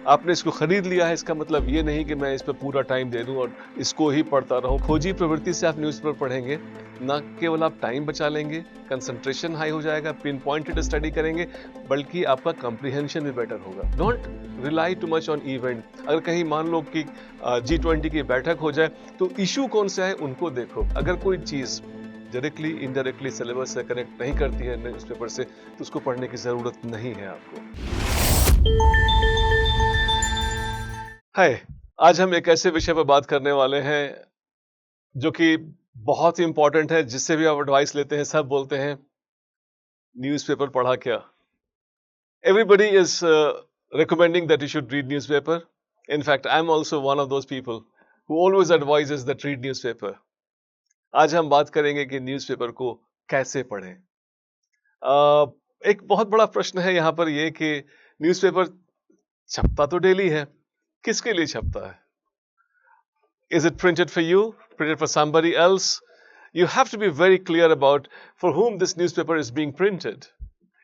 आपने इसको खरीद लिया है, इसका मतलब ये नहीं कि मैं इस पे पूरा टाइम दे दूं और इसको ही पढ़ता रहूं। खोजी प्रवृत्ति से आप न्यूज़पेपर पढ़ेंगे, ना केवल आप टाइम बचा लेंगे, कंसंट्रेशन हाई हो जाएगा, पिन पॉइंटेड स्टडी करेंगे, बल्कि आपका कंप्रीहेंशन भी बेटर होगा। Don't rely to much on event. अगर कहीं मान लो कि G20 की बैठक हो जाए, तो इशू कौन सा है उनको देखो। अगर कोई चीज डायरेक्टली इनडायरेक्टली सिलेबस से कनेक्ट नहीं करती है न्यूज़पेपर से, तो उसको पढ़ने की जरूरत नहीं है आपको। हाय, आज हम एक ऐसे विषय पर बात करने वाले हैं जो कि बहुत ही इंपॉर्टेंट है। जिससे भी आप एडवाइस लेते हैं, सब बोलते हैं न्यूज़पेपर पढ़ा क्या। Everybody is recommending that you should read newspaper. In fact, I'm also one of those people who always advises that read newspaper. आज हम बात करेंगे कि न्यूज़पेपर को कैसे पढ़ें। एक बहुत बड़ा प्रश्न है यहाँ पर ये कि न्यूज़पेपर छपता तो डेली है, किसके लिए छपता है? Is it printed for you? Printed for somebody else? You have to be very clear about for whom this newspaper is being printed.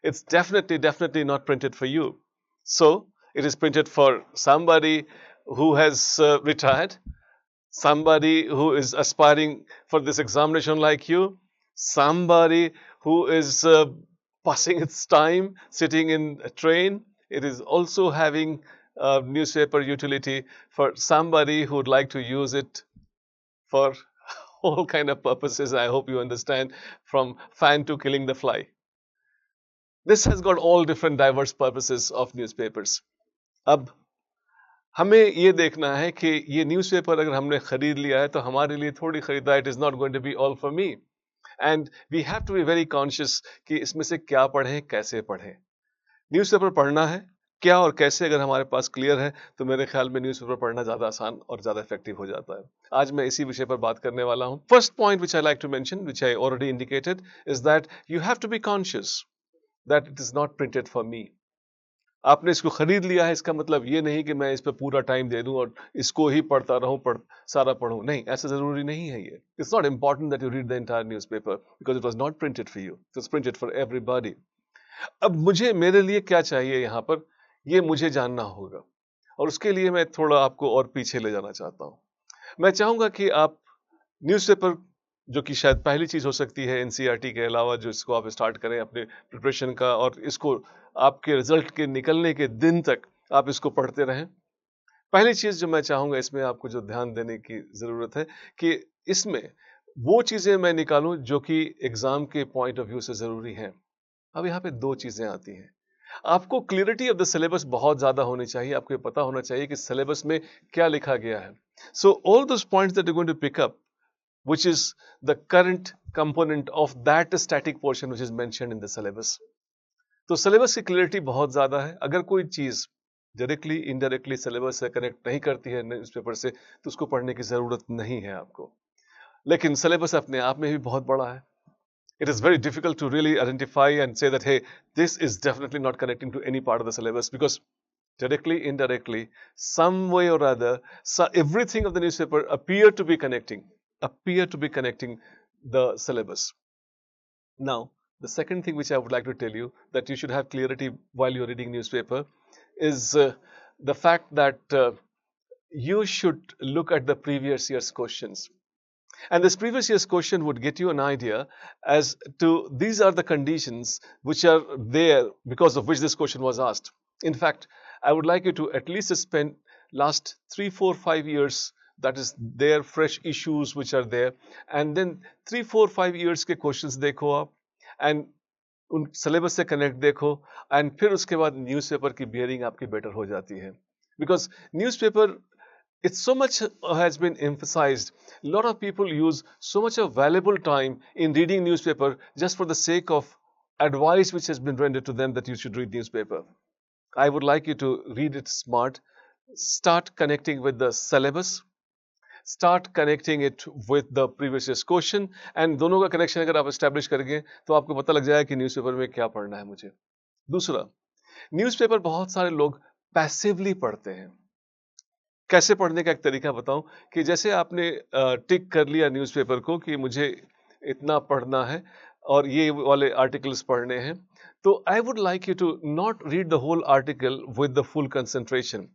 It's definitely not printed for you. So, it is printed for somebody who has retired, somebody who is aspiring for this examination like you, somebody who is passing its time sitting in a train. It is also having newspaper utility for somebody who would like to use it for all kind of purposes. I hope you understand, from fan to killing the fly. This has got all different diverse purposes of newspapers. अब हमें ये देखना है कि ये newspaper अगर हमने खरीद लिया है तो हमारे लिए थोड़ी खरीदा, it is not going to be all for me, and we have to be very conscious कि इसमें से क्या पढ़ें, कैसे पढ़ें। न्यूज़पेपर पढ़ना है क्या और कैसे अगर हमारे पास क्लियर है, तो मेरे ख्याल में न्यूज़पेपर पढ़ना ज्यादा आसान और ज्यादा इफेक्टिव हो जाता है। आज मैं इसी विषय पर बात करने वाला हूं। First point which I like to mention, which I already indicated, is that you have to be conscious that it is not printed for me. आपने इसको खरीद लिया है, इसका मतलब ये नहीं कि मैं इस पे पूरा टाइम दे दूं और इसको ही पढ़ता रहूं, सारा पढ़ूं। नहीं, ऐसा जरूरी नहीं है। ये it's not important that you read the entire newspaper because it was not printed for you, it was printed for everybody. अब मेरे लिए क्या चाहिए यहाँ पर, ये मुझे जानना होगा, और उसके लिए मैं थोड़ा आपको और पीछे ले जाना चाहता हूँ। मैं चाहूंगा कि आप न्यूज़पेपर, जो कि शायद पहली चीज हो सकती है एनसीईआरटी के अलावा, जो इसको आप स्टार्ट करें अपने प्रिपरेशन का, और इसको आपके रिजल्ट के निकलने के दिन तक आप इसको पढ़ते रहें। पहली चीज जो मैं चाहूंगा इसमें आपको जो ध्यान देने की जरूरत है कि इसमें वो चीजें मैं निकालूं जो कि एग्जाम के पॉइंट ऑफ व्यू से जरूरी हैं। अब यहाँ पे दो चीजें आती हैं। आपको क्लियरिटी ऑफ द सिलेबस बहुत ज्यादा होनी चाहिए। आपको ये पता होना चाहिए कि सिलेबस में क्या लिखा गया है। So all those points that you going to pick up, which is the current component of that static portion which is mentioned in the syllabus. तो सिलेबस की क्लियरिटी बहुत ज्यादा है। अगर कोई चीज डायरेक्टली इनडायरेक्टली सिलेबस से कनेक्ट नहीं करती है न्यूज़पेपर से, तो उसको पढ़ने की जरूरत नहीं है आपको। लेकिन सिलेबस अपने आप में भी बहुत बड़ा है। It is very difficult to really identify and say that, hey, this is definitely not connecting to any part of the syllabus, because directly, indirectly, some way or other, everything of the newspaper appear to be connecting the syllabus. Now, the second thing which I would like to tell you that you should have clarity while you're reading newspaper is the fact that you should look at the previous year's questions. And this previous year's question would get you an idea as to these are the conditions which are there because of which this question was asked. In fact, I would like you to at least spend last 3, 4, 5 years, that is their fresh issues which are there, and then 3, 4, 5 years के questions देखो आप, and उन syllabus से connect देखो, and फिर उसके बाद newspaper की बियरिंग आपकी बेटर हो जाती है। Because newspaper, it's so much has been emphasized. A lot of people use so much of valuable time in reading newspaper just for the sake of advice which has been rendered to them that you should read newspaper. I would like you to read it smart. Start connecting with the syllabus. Start connecting it with the previous year's question. And दोनों का connection अगर आप establish करेंगे तो आपको पता लग जाएगा कि न्यूज़पेपर में क्या पढ़ना है मुझे। दूसरा, न्यूज़पेपर बहुत सारे लोग पैसिवली पढ़ते हैं। कैसे पढ़ने का एक तरीका बताऊं कि जैसे आपने टिक कर लिया न्यूज़पेपर को कि मुझे इतना पढ़ना है और ये वाले आर्टिकल्स पढ़ने हैं, तो I would like you to not read the whole article with the full concentration.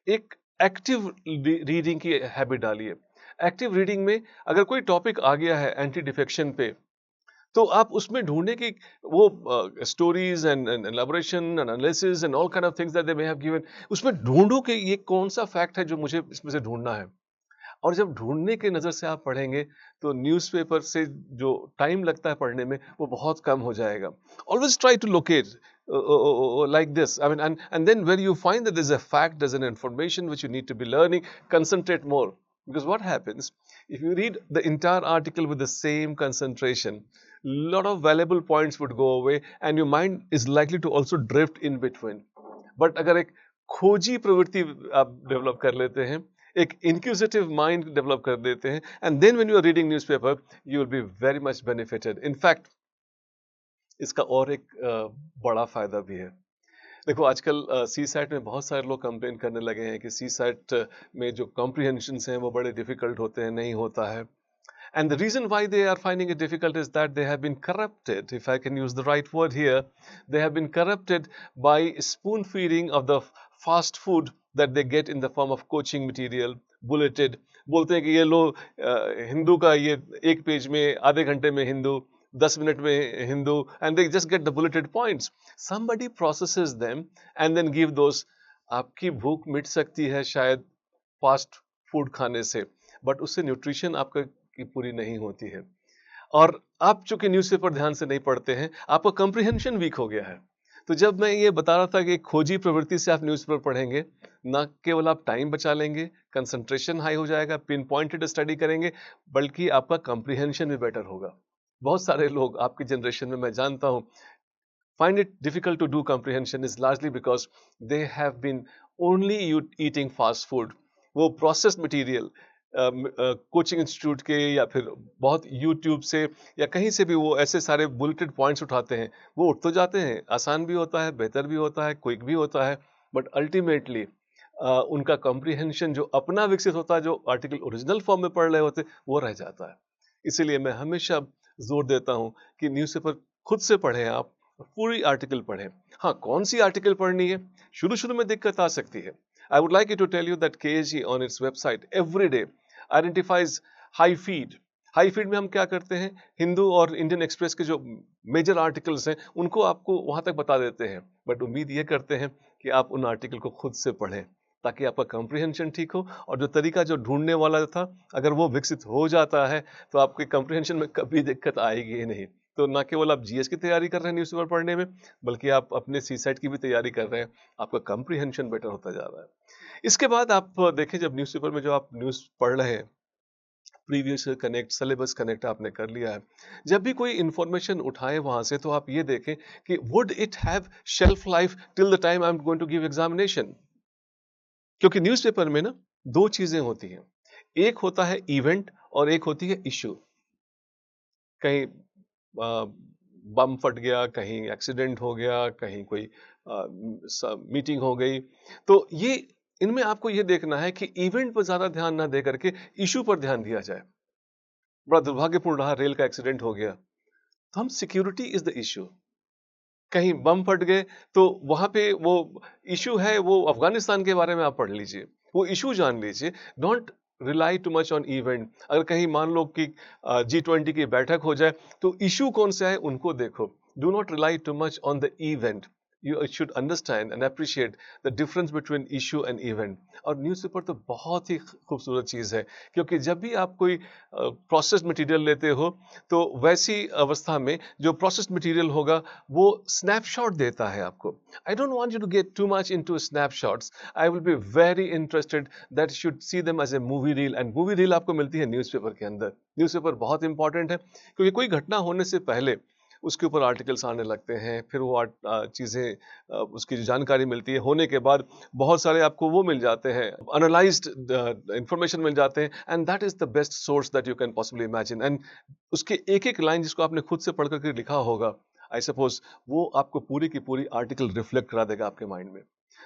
एक एक्टिव रीडिंग की हैबिट डालिए। एक्टिव रीडिंग में अगर कोई टॉपिक आ गया है एंटी डिफेक्शन पे, तो आप उसमें ढूंढे कि वो stories and elaboration analysis and all kind of things that they may have given, उसमें ढूंढो कि ये कौन सा फैक्ट है जो मुझे इसमें से ढूंढना है। और जब ढूंढने की नज़र से आप पढ़ेंगे तो न्यूज़पेपर से जो टाइम लगता है पढ़ने में वो बहुत कम हो जाएगा। Always try to locate like this. I mean, and then when you find that there's a fact, there's an information which you need to be learning, concentrate more. Because what happens if you read the entire article with the same concentration, lot of valuable points would go away and your mind is likely to also drift in between. But अगर एक खोजी प्रवृत्ति आप develop कर लेते हैं, एक inquisitive mind develop कर देते हैं, and then when you are reading newspaper you will be very much benefited. In fact इसका और एक बड़ा फायदा भी है। देखो आजकल सी सैट में बहुत सारे लोग कंप्लेन करने लगे हैं कि सी सैट में जो कॉम्प्रिहेंशंस हैं वो बड़े डिफिकल्ट होते हैं, नहीं होता है। And the reason why they are finding it difficult is that they have been corrupted, if I can use the right word here. They have been corrupted by spoon feeding of the fast food that they get in the form of coaching material, bulleted. बोलते हैं कि ये लो हिंदू का ये एक page में आधे घंटे में हिंदू, 10 मिनट में Hindu, and they just get the bulleted points. Somebody processes them and then give those. आपकी भूख मिट सकती है शायद फास्ट फूड खाने से, बट उससे न्यूट्रिशन आपका की पूरी नहीं होती है। और आप चूंकि न्यूज़पेपर ध्यान से नहीं पढ़ते हैं, आपका कंप्रिहेंशन वीक हो गया है। तो जब मैं ये बता रहा था कि खोजी प्रवृत्ति से आप न्यूज़पेपर पढ़ेंगे, ना केवल आप टाइम बचा लेंगे, कंसंट्रेशन हाई हो जाएगा, पिन पॉइंटेड स्टडी करेंगे, बल्कि आपका कंप्रिहेंशन भी बेटर होगा। बहुत सारे लोग आपकी जनरेशन में मैं जानता हूँ find it difficult to do comprehension is largely because they have been only eating fast food. वो processed material कोचिंग इंस्टीट्यूट के या फिर बहुत यूट्यूब से या कहीं से भी वो ऐसे सारे बुलेटेड पॉइंट्स उठाते हैं, वो उठ तो जाते हैं, आसान भी होता है, बेहतर भी होता है, क्विक भी होता है, बट अल्टीमेटली उनका कॉम्प्रिहेंशन जो अपना विकसित होता है, जो आर्टिकल ओरिजिनल फॉर्म में पढ़ रहे होते, वो रह जाता है। इसीलिए मैं हमेशा जोर देता हूँ कि न्यूज़पेपर खुद से पढ़ें आप, पूरी आर्टिकल पढ़ें। हाँ, कौन सी आर्टिकल पढ़नी है, शुरू-शुरू में दिक्कत आ सकती है। I would like you to tell you that KG on its website every day identifies high feed. High feed में हम क्या करते हैं, हिंदू और इंडियन एक्सप्रेस के जो मेजर आर्टिकल्स हैं उनको आपको वहां तक बता देते हैं, बट उम्मीद ये करते हैं कि आप उन आर्टिकल को खुद से पढ़ें ताकि आपका कॉम्प्रिहेंशन ठीक हो, और जो तरीका जो ढूंढने वाला था अगर वो विकसित हो जाता है तो आपके कॉम्प्रिहेंशन में कभी दिक्कत आएगी ही नहीं। तो ना केवल आप जीएस की तैयारी कर रहे हैं न्यूज़पेपर पढ़ने में, बल्कि आप अपने सी सेट की भी तैयारी कर रहे हैं, आपका कॉम्प्रिहेंशन बेटर होता जा रहा है। इसके बाद आप देखें, जब न्यूज़पेपर में जो आप न्यूज़ पढ़ रहे हैं, प्रीवियस कनेक्ट, सिलेबस कनेक्ट आपने कर लिया है, जब भी कोई इंफॉर्मेशन उठाएं वहां से तो आप ये देखें कि would it have shelf life till the time I am going to give examination. क्योंकि न्यूज़पेपर में ना दो चीजें होती हैं, एक होता है इवेंट और एक होती है इशू। कहीं बम फट गया, कहीं एक्सीडेंट हो गया, कहीं कोई मीटिंग हो गई, तो ये इनमें आपको ये देखना है कि इवेंट पर ज्यादा ध्यान ना दे करके इशू पर ध्यान दिया जाए। बड़ा दुर्भाग्यपूर्ण रहा, रेल का एक्सीडेंट हो गया, तो हम सिक्योरिटी इज द इशू। कहीं बम फट गए तो वहां पे वो इशू है, वो अफगानिस्तान के बारे में आप पढ़ लीजिए, वो इशू जान लीजिए। Don't rely to much on event. अगर कहीं मान लो कि G20 की बैठक हो जाए तो इशू कौन सा है उनको देखो। Do not rely to much on the event. You should understand and appreciate the difference between issue and event. और न्यूज़पेपर तो बहुत ही खूबसूरत चीज़ है, क्योंकि जब भी आप कोई प्रोसेस्ड मटेरियल लेते हो तो वैसी अवस्था में जो प्रोसेस्ड मटेरियल होगा वो स्नैपशॉट देता है आपको। I don't want you to get too much into snapshots. I will be very interested that should see them as a movie reel, and movie reel आपको मिलती है न्यूज़पेपर के अंदर। न्यूज़पेपर बहुत इंपॉर्टेंट है, क्योंकि कोई घटना होने से पहले उसके ऊपर आर्टिकल्स आने लगते हैं, फिर वो चीज़ें उसकी जो जानकारी मिलती है, होने के बाद बहुत सारे आपको वो मिल जाते हैं, एनालाइज्ड इंफॉर्मेशन मिल जाते हैं, and that is the best source that you can possibly imagine. And उसके एक एक लाइन जिसको आपने खुद से पढ़ करके लिखा होगा, आई सपोज वो आपको पूरी की पूरी आर्टिकल रिफ्लेक्ट करा देगा आपके माइंड में।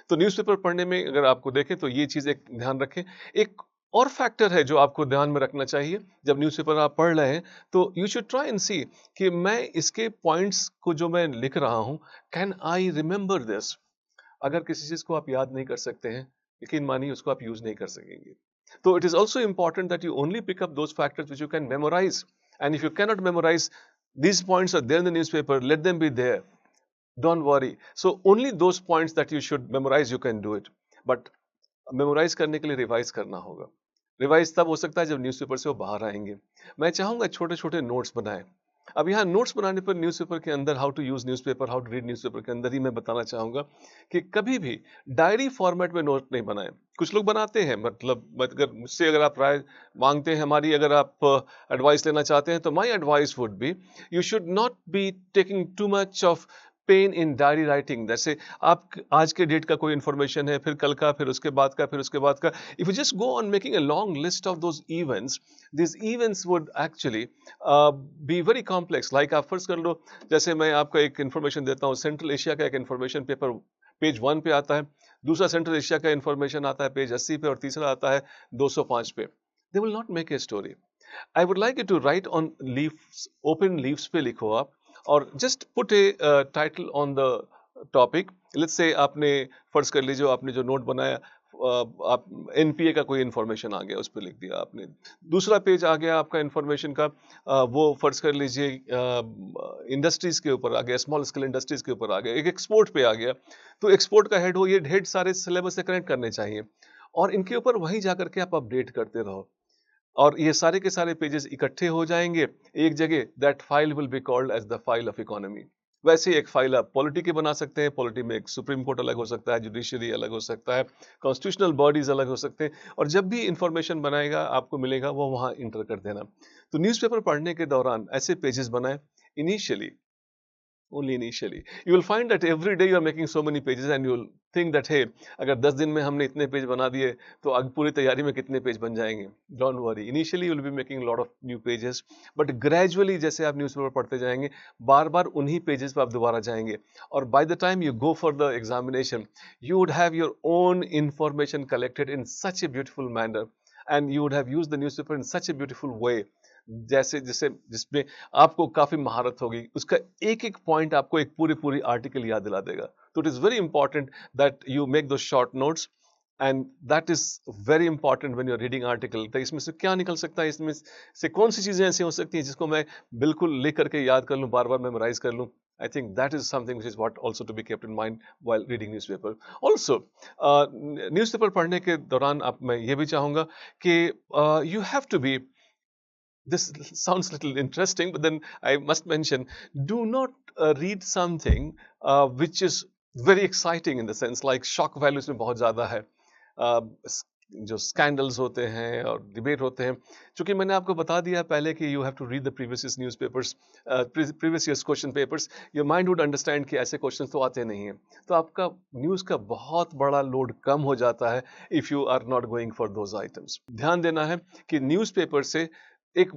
तो न्यूज़पेपर पढ़ने में अगर आपको देखें तो ये चीज़ एक ध्यान रखें। एक और फैक्टर है जो आपको ध्यान में रखना चाहिए जब न्यूज़पेपर आप पढ़ रहे हैं, तो यू शुड ट्राई एंड सी कि मैं इसके पॉइंट्स को जो मैं लिख रहा हूं, कैन आई रिमेंबर दिस। अगर किसी चीज को आप याद नहीं कर सकते हैं, यकीन मानिए उसको आप यूज नहीं कर सकेंगे. तो it is also important that you only pick up those factors which you can memorize. And if you cannot memorize, these points are there in the newspaper, let them be there. Don't worry. So only those points that you should memorize, you can do it. But memorize करने के लिए revise करना होगा. Revise तब हो सकता है जब न्यूज़पेपर से वो बाहर आएंगे. मैं चाहूंगा छोटे छोटे नोट्स बनाएं. अब यहाँ नोट्स बनाने पर न्यूज़पेपर के अंदर how to use newspaper, how to read newspaper के अंदर ही मैं बताना चाहूंगा कि कभी भी डायरी फॉर्मेट में नोट नहीं बनाएं. कुछ लोग बनाते हैं, मतलब अगर मुझसे अगर आप राय मांगते हैं हमारी, अगर आप एडवाइस लेना चाहते हैं, तो my advice would be you should not be taking too much of pain in diary writing. जैसे आप आज के डेट का कोई इंफॉर्मेशन है, फिर कल का, फिर उसके बाद का, फिर उसके बाद का. If you just go on making a long list of those events, this events would actually be very complex. Like आप फर्स्ट कर लो, जैसे मैं आपको एक इंफॉर्मेशन देता हूँ, सेंट्रल एशिया का एक इंफॉर्मेशन पेपर पेज 1 पे आता है, दूसरा सेंट्रल एशिया का इंफॉर्मेशन आता है पेज 80 पे, और तीसरा आता है 205 पे. They will not make a story. I would like you to write on leaves, open leaves पे लिखो आप, और just put a title on the topic. Let's say आपने फर्ज कर लीजिए आपने जो नोट बनाया, आप एनपीए का कोई इंफॉर्मेशन आ गया, उस पर लिख दिया आपने. दूसरा पेज आ गया आपका इंफॉर्मेशन का, वो फर्ज कर लीजिए इंडस्ट्रीज के ऊपर आ गया, स्मॉल स्केल इंडस्ट्रीज के ऊपर आ गया, एक एक्सपोर्ट पे आ गया. तो एक्सपोर्ट का हेड हो, ये हेड सारे सिलेबस से कनेक्ट करने चाहिए, और इनके ऊपर वहीं जाकर के आप अपडेट करते रहो, और ये सारे के सारे पेजेस इकट्ठे हो जाएंगे एक जगह. That file will be called as the file of economy. वैसे एक फाइल आप पॉलिटी की बना सकते हैं. पॉलिटी में एक सुप्रीम कोर्ट अलग हो सकता है, जुडिशरी अलग हो सकता है, कॉन्स्टिट्यूशनल बॉडीज अलग हो सकते हैं, और जब भी इंफॉर्मेशन बनाएगा आपको मिलेगा वो वहां इंटर कर देना. तो न्यूज़पेपर पढ़ने के दौरान ऐसे पेजेस बनाएं. Initially, only initially, you will find that every day you are making so many pages, and you will think that hey, अगर 10 दिन में हमने इतने पेज बना दिए तो अब पूरी तैयारी में कितने पेज बन जाएंगे. Don't worry, initially you will be making a lot of new pages, but gradually जैसे आप न्यूज़पेपर पढ़ते जाएंगे, बार बार उन्हीं पेजेस पर आप दोबारा जाएंगे, और by the time you go for the examination, you would have your own information collected in such a beautiful manner, and you would have used the newspaper in such a beautiful way, जैसे जैसे जिसमें आपको काफी महारत होगी. उसका एक एक पॉइंट आपको एक पूरी पूरी आर्टिकल याद दिला देगा. तो it is very important that you make दो short notes, and that is very important when you are reading article. तो इसमें से क्या निकल सकता है, इसमें से कौन सी चीजें ऐसी हो सकती हैं जिसको मैं बिल्कुल लिख करके याद कर लूं, बार बार मेमोराइज कर लूं. I think that is something which is what also to be kept in mind while reading newspaper. Also, newspaper पढ़ने के दौरान आप मैं ये भी चाहूंगा कि you have to be, this sounds a little interesting, but then I must mention, do not read something which is very exciting in the sense like shock values में बहुत ज़्यादा है. जो स्कैंडल्स होते हैं और डिबेट होते हैं, चूंकि मैंने आपको बता दिया पहले कि you have to read the previous newspapers, previous years question papers, your mind would understand कि ऐसे क्वेश्चन तो आते नहीं हैं. तो आपका न्यूज़ का बहुत बड़ा लोड कम हो जाता है if you are not going for those items. ध्यान देना है कि न्यूज़पेपर से एक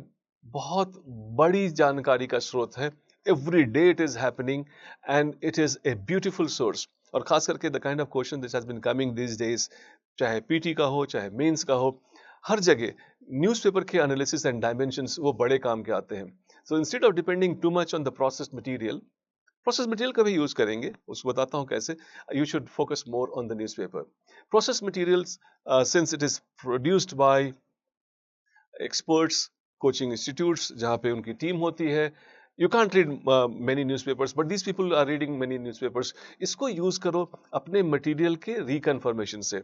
बहुत बड़ी जानकारी का स्रोत है. Every day it is happening, and it is a beautiful source. और खास करके the kind of question this has been coming these days, चाहे पीटी का हो, चाहे मेंस का हो, हर जगह न्यूज़पेपर के एनालिसिस एंड डायमेंशंस वो बड़े काम के आते हैं. So instead of depending too much on the processed material का भी यूज करेंगे, उसको बताता हूं कैसे. You should focus more on the newspaper. Process materials, since it is produced by experts, coaching institutes जहाँ पे उनकी टीम होती है, you can't read many newspapers, but these people are reading many newspapers. इसको यूज करो अपने material के रिकन्फर्मेशन से.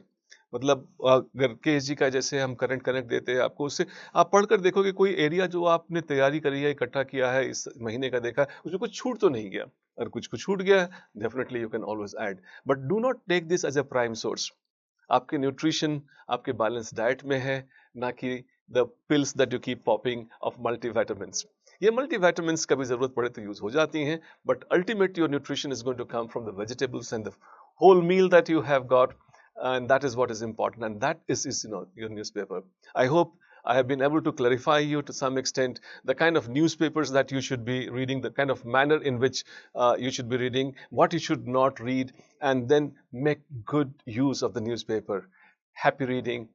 मतलब अगर केएसजी का जैसे हम करंट कनेक्ट देते हैं आपको, उससे आप पढ़कर देखोगे कोई एरिया जो आपने तैयारी करी है, इकट्ठा किया है, इस महीने का देखा है, उसमें कुछ छूट तो नहीं गया. अगर कुछ छूट गया है, definitely you can always add, but do not take this as a prime source. आपके न्यूट्रिशन आपके बैलेंस डाइट में है, ना कि the pills that you keep popping of multivitamins. ये मल्टीविटामिन्स कभी जरूरत पड़े तो यूज हो जाती हैं, but ultimately your nutrition is going to come from the vegetables and the whole meal that you have got, and that is what is important, and that is your newspaper. I hope I have been able to clarify you to some extent the kind of newspapers that you should be reading, the kind of manner in which you should be reading, what you should not read, and then make good use of the newspaper. Happy reading.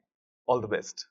All the best.